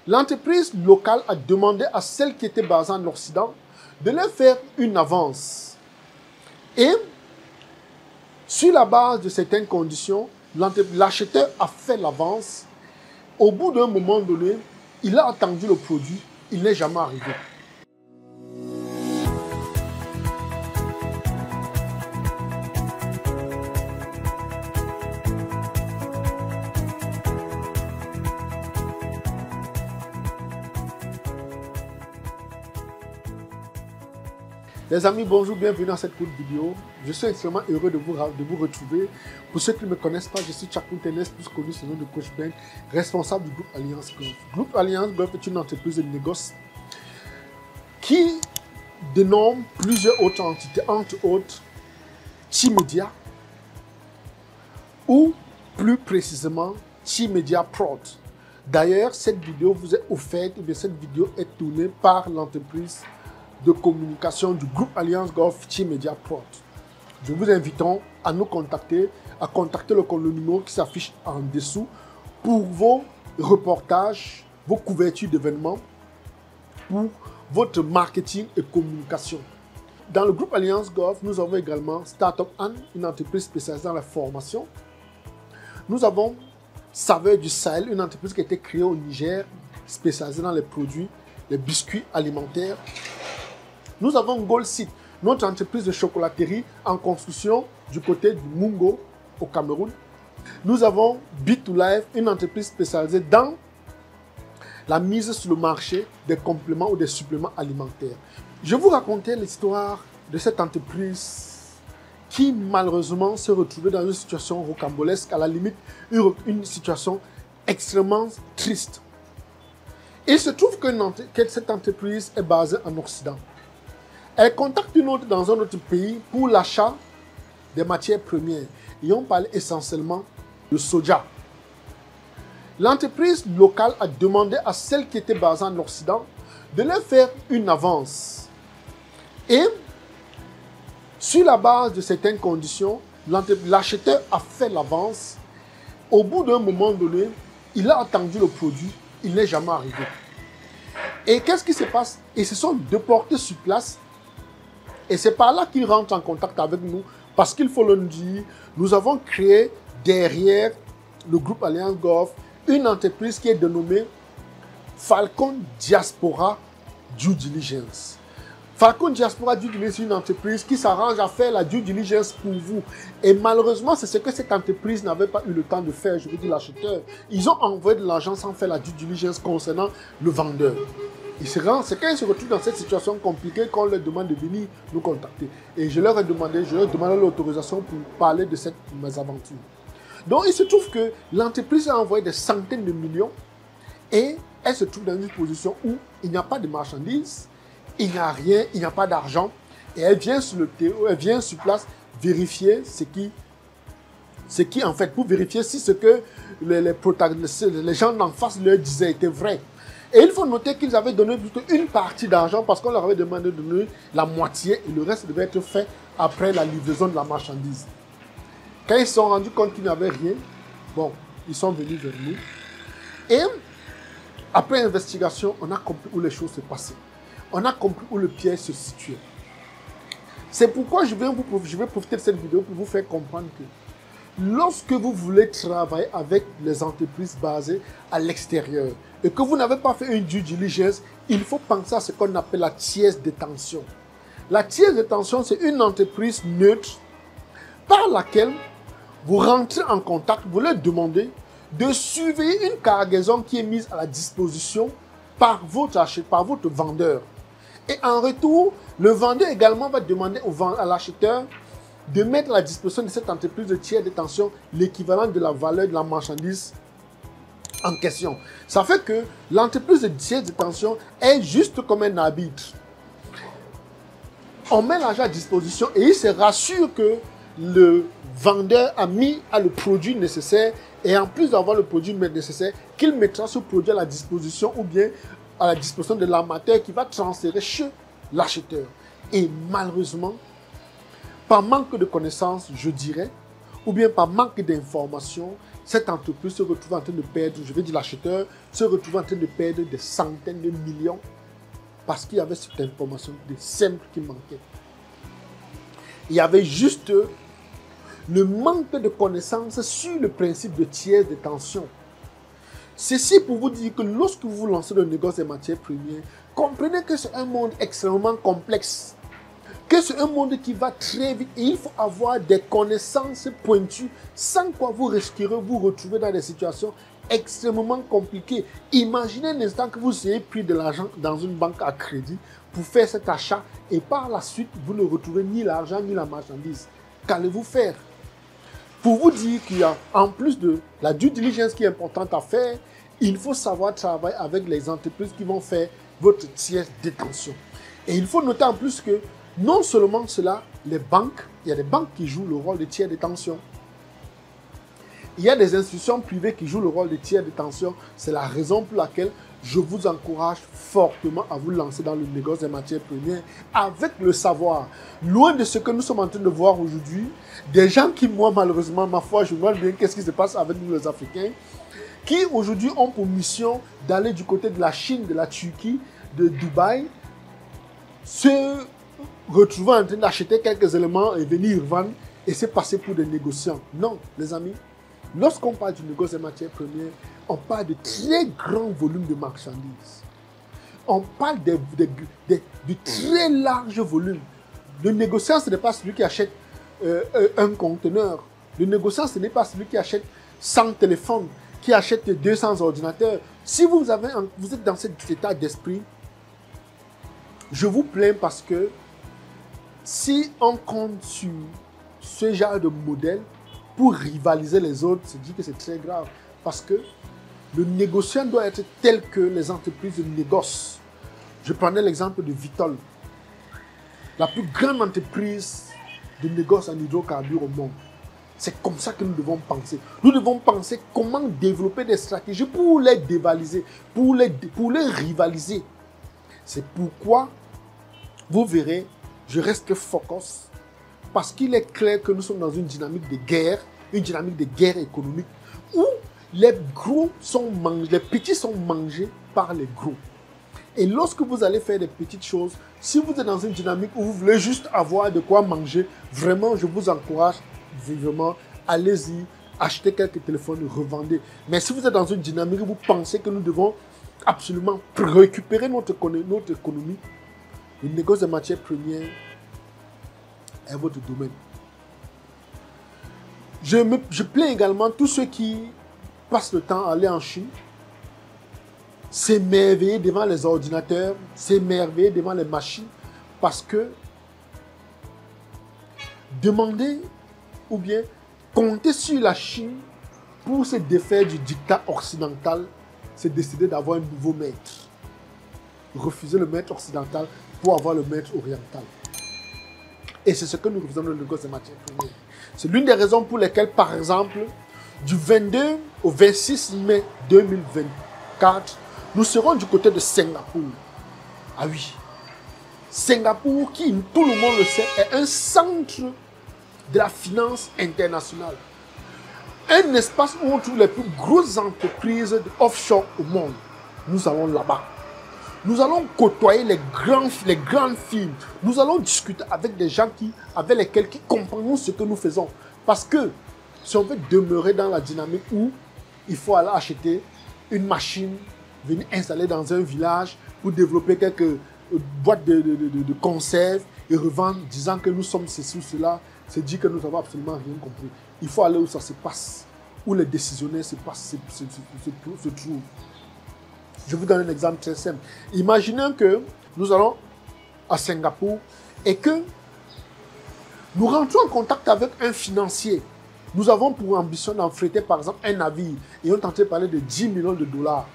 L'entreprise locale a demandé à celle qui était basée en Occident de leur faire une avance. Et sur la base de certaines conditions, l'acheteur a fait l'avance. Au bout d'un moment donné, il a attendu le produit, il n'est jamais arrivé. Les amis, bonjour, bienvenue dans cette courte vidéo. Je suis extrêmement heureux de vous retrouver. Pour ceux qui ne me connaissent pas, je suis Chakoun Tenes, plus connu sous le nom de Coach Ben, responsable du groupe Alliance Golf. Le groupe Alliance Golf est une entreprise de négoce qui dénomme plusieurs autres entités, entre autres T-Media ou plus précisément T-Media Prod. D'ailleurs, cette vidéo vous est offerte, ou bien cette vidéo est tournée par l'entreprise de communication du groupe Alliance Golf T-Media Prod. Nous vous invitons à nous contacter, à contacter le numéro qui s'affiche en dessous pour vos reportages, vos couvertures d'événements, pour votre marketing et communication. Dans le groupe Alliance Golf, nous avons également Startup Anne, une entreprise spécialisée dans la formation. Nous avons Saveur du Sahel, une entreprise qui a été créée au Niger, spécialisée dans les produits, les biscuits alimentaires. Nous avons Gold Seed, notre entreprise de chocolaterie en construction du côté du Mungo au Cameroun. Nous avons Bit2Life, une entreprise spécialisée dans la mise sur le marché des compléments ou des suppléments alimentaires. Je vous racontais l'histoire de cette entreprise qui malheureusement s'est retrouvée dans une situation rocambolesque, à la limite une situation extrêmement triste. Il se trouve que cette entreprise est basée en Occident. Elle contacte une autre dans un autre pays pour l'achat des matières premières. Et on parle essentiellement de soja. L'entreprise locale a demandé à celle qui était basée en Occident de leur faire une avance. Et sur la base de certaines conditions, l'acheteur a fait l'avance. Au bout d'un moment donné, il a attendu le produit, il n'est jamais arrivé. Et qu'est-ce qui se passe? Ils se sont déportés sur place. Et c'est par là qu'ils rentrent en contact avec nous, parce qu'il faut le dire, nous avons créé derrière le groupe Alliance Golf une entreprise qui est dénommée Falcon Diaspora Due Diligence. Falcon Diaspora Due Diligence est une entreprise qui s'arrange à faire la due diligence pour vous. Et malheureusement, c'est ce que cette entreprise n'avait pas eu le temps de faire, je veux dire l'acheteur. Ils ont envoyé de l'argent sans faire la due diligence concernant le vendeur. C'est quand ils se retrouvent dans cette situation compliquée qu'on leur demande de venir nous contacter. Et je leur ai demandé l'autorisation pour parler de cette mésaventure. Donc il se trouve que l'entreprise a envoyé des centaines de millions et elle se trouve dans une position où il n'y a pas de marchandises, il n'y a rien, il n'y a pas d'argent. Et elle vient sur place vérifier ce qui en fait, pour vérifier si ce que les gens d'en face leur disaient était vrai. Et il faut noter qu'ils avaient donné plutôt une partie d'argent parce qu'on leur avait demandé de donner la moitié et le reste devait être fait après la livraison de la marchandise. Quand ils se sont rendus compte qu'il n'y avait rien, bon, ils sont venus vers nous. Et après investigation, on a compris où les choses se passaient. On a compris où le piège se situait. C'est pourquoi je vais profiter de cette vidéo pour vous faire comprendre que lorsque vous voulez travailler avec les entreprises basées à l'extérieur et que vous n'avez pas fait une due diligence, il faut penser à ce qu'on appelle la tiers détention. La tiers détention, c'est une entreprise neutre par laquelle vous rentrez en contact, vous leur demandez de surveiller une cargaison qui est mise à la disposition par votre vendeur. Et en retour, le vendeur également va demander à l'acheteur de mettre à la disposition de cette entreprise de tiers détention l'équivalent de la valeur de la marchandise en question. Ça fait que l'entreprise de tiers détention est juste comme un arbitre. On met l'argent à disposition et il se rassure que le vendeur a le produit nécessaire et en plus d'avoir le produit nécessaire, qu'il mettra ce produit à la disposition ou bien à la disposition de l'armateur qui va transférer chez l'acheteur. Et malheureusement, par manque de connaissances, je dirais, ou bien par manque d'information, cette entreprise se retrouve en train de perdre, je vais dire l'acheteur, se retrouve en train de perdre des centaines de millions parce qu'il y avait cette information de simple qui manquait. Il y avait juste le manque de connaissances sur le principe de tiers détention. Ceci pour vous dire que lorsque vous lancez le négoce des matières premières, comprenez que c'est un monde extrêmement complexe, que c'est un monde qui va très vite et il faut avoir des connaissances pointues, sans quoi vous risquerez vous retrouver dans des situations extrêmement compliquées. Imaginez un instant que vous ayez pris de l'argent dans une banque à crédit pour faire cet achat et par la suite, vous ne retrouvez ni l'argent ni la marchandise. Qu'allez-vous faire? Pour vous dire qu'il y a, en plus de la due diligence qui est importante à faire, il faut savoir travailler avec les entreprises qui vont faire votre tiers détention. Et il faut noter en plus que non seulement cela, les banques, il y a des banques qui jouent le rôle de tiers détention. Il y a des institutions privées qui jouent le rôle de tiers détention. C'est la raison pour laquelle je vous encourage fortement à vous lancer dans le négoce des matières premières avec le savoir. Loin de ce que nous sommes en train de voir aujourd'hui, des gens qui, moi, malheureusement, ma foi, je vois bien qu'est-ce qui se passe avec nous les Africains, qui aujourd'hui ont pour mission d'aller du côté de la Chine, de la Turquie, de Dubaï, se retrouver en train d'acheter quelques éléments et venir vendre et se passer pour des négociants. Non, les amis, lorsqu'on parle du négoce des matières premières, on parle de très grands volumes de marchandises. On parle de très larges volumes. Le négociant, ce n'est pas celui qui achète un conteneur. Le négociant, ce n'est pas celui qui achète 100 téléphones, qui achète 200 ordinateurs. Si vous êtes dans cet état d'esprit, je vous plains parce que si on compte sur ce genre de modèle pour rivaliser les autres, c'est dit que c'est très grave. Parce que le négociant doit être tel que les entreprises négocient. Je prenais l'exemple de Vitol, la plus grande entreprise de négoce en hydrocarbures au monde. C'est comme ça que nous devons penser. Nous devons penser comment développer des stratégies pour les dévaliser, pour les rivaliser. C'est pourquoi, vous verrez, je reste focus, parce qu'il est clair que nous sommes dans une dynamique de guerre économique, où les gros sont mangés, les petits sont mangés par les gros. Et lorsque vous allez faire des petites choses, si vous êtes dans une dynamique où vous voulez juste avoir de quoi manger, vraiment, je vous encourage vivement, allez-y, achetez quelques téléphones, revendez. Mais si vous êtes dans une dynamique où vous pensez que nous devons absolument récupérer notre économie, le négoce des matières premières est votre domaine. Je plains également tous ceux qui passent le temps à aller en Chine, s'émerveiller devant les ordinateurs, s'émerveiller devant les machines, parce que demander ou bien compter sur la Chine pour se défaire du dictat occidental, c'est décider d'avoir un nouveau maître. Refuser le maître occidental pour avoir le maître oriental. Et c'est ce que nous faisons dans le négoce des matières premières. C'est l'une des raisons pour lesquelles, par exemple, du 22 au 26 mai 2024, nous serons du côté de Singapour. Ah oui. Singapour, qui, tout le monde le sait, est un centre de la finance internationale. Un espace où on trouve les plus grosses entreprises de offshore au monde. Nous allons là-bas. Nous allons côtoyer les grandes firmes. Nous allons discuter avec des gens avec lesquels qui comprennent ce que nous faisons. Parce que si on veut demeurer dans la dynamique où il faut aller acheter une machine, venir installer dans un village pour développer quelques boîtes de conserve et revendre, disant que nous sommes ceci ou cela, c'est dire que nous n'avons absolument rien compris. Il faut aller où ça se passe, où les décisionnaires se trouvent. Je vous donne un exemple très simple. Imaginez que nous allons à Singapour et que nous rentrons en contact avec un financier. Nous avons pour ambition d'enfréter par exemple un navire et on est en train de parler de 10 millions de dollars.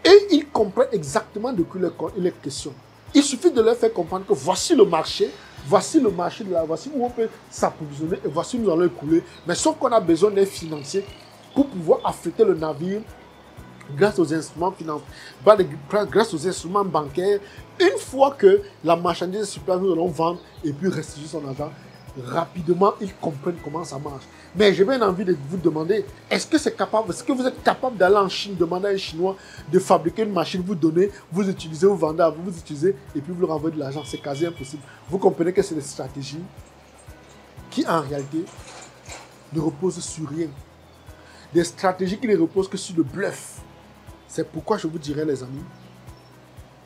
Et ils comprennent exactement de quoi il est question. Il suffit de leur faire comprendre que voici le marché de là, voici où on peut s'approvisionner et voici où nous allons écouler. Mais sauf qu'on a besoin d'un financier pour pouvoir affréter le navire grâce aux instruments financiers, grâce aux instruments bancaires. Une fois que la marchandise est sur place, nous allons vendre et puis restituer son argent. rapidement, ils comprennent comment ça marche. Mais j'ai bien envie de vous demander, est-ce que vous êtes capable d'aller en Chine, demander à un Chinois de fabriquer une machine, vous donner, vous utilisez, vous vendez, vous utilisez, et puis vous leur envoyez de l'argent? C'est quasi impossible. Vous comprenez que c'est des stratégies qui, en réalité, ne reposent sur rien. Des stratégies qui ne reposent que sur le bluff. C'est pourquoi je vous dirais, les amis,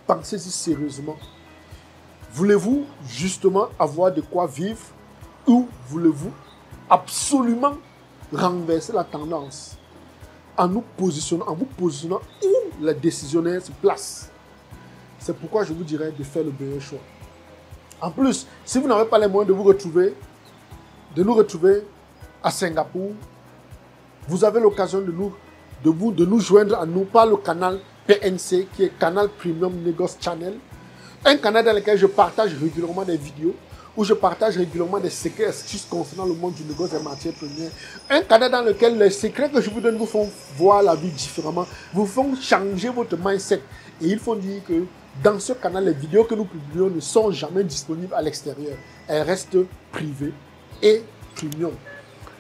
pensez-y sérieusement. Voulez-vous justement avoir de quoi vivre ou voulez-vous absolument renverser la tendance en vous positionnant où les décisionnaires se placent? C'est pourquoi je vous dirais de faire le meilleur choix. En plus, si vous n'avez pas les moyens de nous retrouver à Singapour, vous avez l'occasion de nous joindre à nous par le canal PNC, qui est Canal Premium Negoce Channel. Un canal dans lequel je partage régulièrement des vidéos, où je partage régulièrement des secrets et astuces concernant le monde du négoce des matières premières. Un canal dans lequel les secrets que je vous donne vous font voir la vie différemment, vous font changer votre mindset. Et il faut dire que dans ce canal, les vidéos que nous publions ne sont jamais disponibles à l'extérieur. Elles restent privées et premium.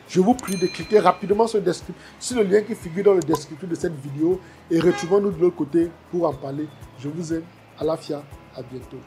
Je vous prie de cliquer rapidement sur le lien qui figure dans le descriptif de cette vidéo et retrouvons-nous de l'autre côté pour en parler. Je vous aime. Alafia. À bientôt.